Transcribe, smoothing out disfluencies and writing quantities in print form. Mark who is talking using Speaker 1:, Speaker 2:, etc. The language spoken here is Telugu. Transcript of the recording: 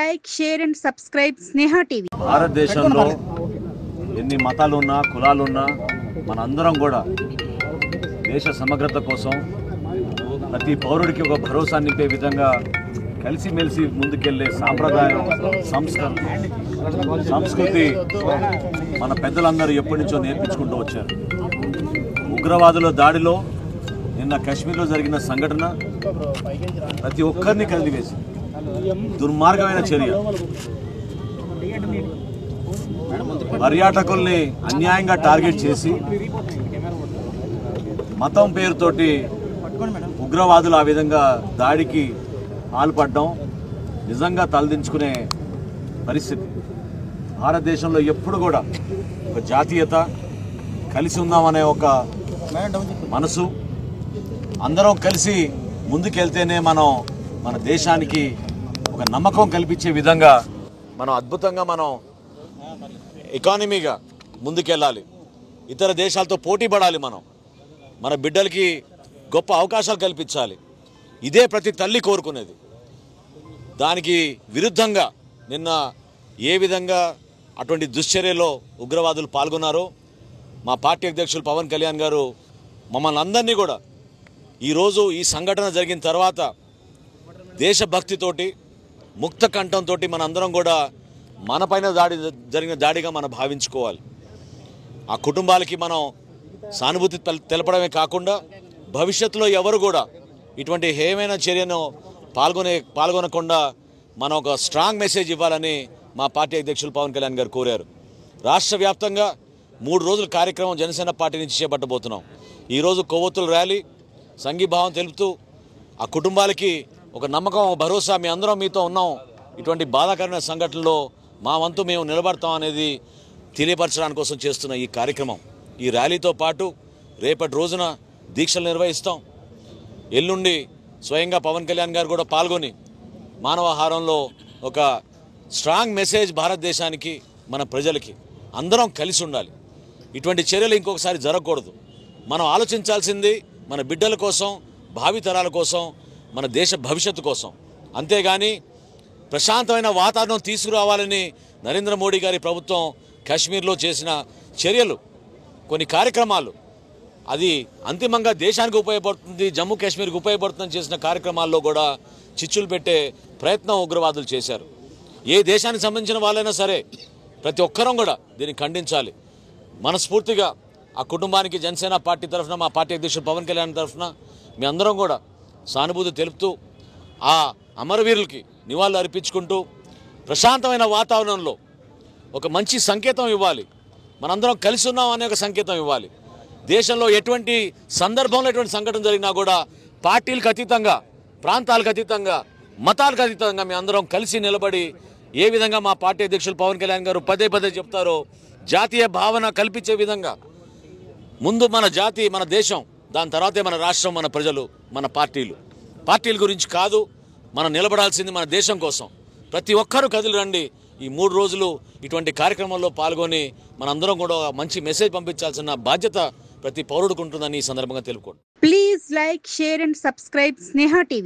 Speaker 1: like, share and subscribe Sneha TV.
Speaker 2: భారతదేశంలో ఎన్ని మతాలు ఉన్నా కులాలు ఉన్నా మనందరం కూడా దేశ సమగ్రత కోసం ప్రతి పౌరుడికి ఒక భరోసా నింపే విధంగా కలిసిమెలిసి ముందుకెళ్లే సాంప్రదాయం సంస్కృతి మన పెద్దలందరూ ఎప్పటి నుంచో నేర్పించుకుంటూ వచ్చారు. ఉగ్రవాదుల దాడిలో నిన్న కాశ్మీర్లో జరిగిన సంఘటన ప్రతి ఒక్కరిని కదిలివేసి దుర్మార్గమైన చర్య. పర్యాటకుల్ని అన్యాయంగా టార్గెట్ చేసి మతం పేరుతోటి ఉగ్రవాదులు ఆ విధంగా దాడికి పాల్పడడం నిజంగా తలదించుకునే పరిస్థితి. భారతదేశంలో ఎప్పుడు కూడా ఒక జాతీయత, కలిసి ఉందామనే ఒక మనసు, అందరం కలిసి ముందుకెళ్తేనే మనం మన దేశానికి ఒక నమ్మకం కల్పించే విధంగా మనం అద్భుతంగా మనం ఎకానమీగా ముందుకెళ్ళాలి. ఇతర దేశాలతో పోటీ పడాలి. మన బిడ్డలకి గొప్ప అవకాశాలు కల్పించాలి. ఇదే ప్రతి తల్లి కోరుకునేది. దానికి విరుద్ధంగా నిన్న ఏ విధంగా అటువంటి దుశ్చర్యలో ఉగ్రవాదులు పాల్గొన్నారో మా పార్టీ అధ్యక్షులు పవన్ కళ్యాణ్ గారు మమ్మల్ని అందరినీ కూడా ఈరోజు ఈ సంఘటన జరిగిన తర్వాత దేశభక్తితోటి ముక్త కంఠంతో మనందరం కూడా మనపైన జరిగిన దాడిగా మనం భావించుకోవాలి. ఆ కుటుంబాలకి మనం సానుభూతి తెలపడమే కాకుండా భవిష్యత్తులో ఎవరు కూడా ఇటువంటి హేయమైన చర్యను పాల్గొనకుండా మనం ఒక స్ట్రాంగ్ మెసేజ్ ఇవ్వాలని మా పార్టీ అధ్యక్షులు పవన్ కళ్యాణ్ గారు కోరారు. రాష్ట్ర వ్యాప్తంగా 3 రోజుల కార్యక్రమం జనసేన పార్టీ నుంచి చేపట్టబోతున్నాం. ఈరోజు కొవ్వొత్తుల ర్యాలీ, సంఘీభావం తెలుపుతూ ఆ కుటుంబాలకి ఒక నమ్మకం, భరోసా, మీ అందరం మీతో ఉన్నాం, ఇటువంటి బాధాకరమైన సంఘటనలో మా వంతు మేము నిలబడతాం అనేది తెలియపరచడానికి కోసం చేస్తున్న ఈ కార్యక్రమం. ఈ ర్యాలీతో పాటు రేపటి రోజున దీక్షలు నిర్వహిస్తాం. ఎల్లుండి స్వయంగా పవన్ కళ్యాణ్ గారు కూడా పాల్గొని మానవహారంలో ఒక స్ట్రాంగ్ మెసేజ్ భారతదేశానికి, మన ప్రజలకి అందరం కలిసి ఉండాలి. ఇటువంటి చర్యలు ఇంకొకసారి జరగకూడదు. మనం ఆలోచించాల్సింది మన బిడ్డల కోసం, భావితరాల కోసం, మన దేశ భవిష్యత్తు కోసం. అంతేగాని ప్రశాంతమైన వాతావరణం తీసుకురావాలని నరేంద్ర మోడీ గారి ప్రభుత్వం కాశ్మీర్లో చేసిన చర్యలు, కొన్ని కార్యక్రమాలు, అది అంతిమంగా దేశానికి ఉపయోగపడుతుంది, జమ్మూ కాశ్మీర్కి ఉపయోగపడుతుందని చేసిన కార్యక్రమాల్లో కూడా చిచ్చులు పెట్టే ప్రయత్నం ఉగ్రవాదులు చేశారు. ఏ దేశానికి సంబంధించిన వాళ్ళైనా సరే ప్రతి ఒక్కరం కూడా దీన్ని ఖండించాలి. మనస్ఫూర్తిగా ఆ కుటుంబానికి జనసేన పార్టీ తరఫున, మా పార్టీ అధ్యక్షుడు పవన్ కళ్యాణ్ తరఫున మీ అందరం కూడా సానుభూతి తెలుపుతూ ఆ అమరవీరులకి నివాళులు అర్పించుకుంటూ ప్రశాంతమైన వాతావరణంలో ఒక మంచి సంకేతం ఇవ్వాలి. మనందరం కలిసి ఉన్నాం అనే ఒక సంకేతం ఇవ్వాలి. దేశంలో ఎటువంటి సందర్భంలో ఎటువంటి సంఘటన జరిగినా కూడా పార్టీలకు అతీతంగా, ప్రాంతాలకు అతీతంగా, మతాలకు అతీతంగా మీ అందరం కలిసి నిలబడి ఏ విధంగా మా పార్టీ అధ్యక్షులు పవన్ కళ్యాణ్ గారు పదే చెప్తారో జాతీయ భావన కల్పించే విధంగా ముందు మన జాతి, మన దేశం, దాని తర్వాతే మన రాష్ట్రం, మన ప్రజలు, మన పార్టీల గురించి కాదు. మనం నిలబడాల్సింది మన దేశం కోసం. ప్రతి ఒక్కరూ కదిలి రండి. ఈ 3 రోజులు ఇటువంటి కార్యక్రమంలో పాల్గొని మనందరం కూడా మంచి మెసేజ్ పంపించాల్సిన బాధ్యత ప్రతి పౌరుడికి ఉంటుందని ఈ సందర్భంగా తెలుపుకోండి.
Speaker 1: Please like, share and subscribe Sneha TV.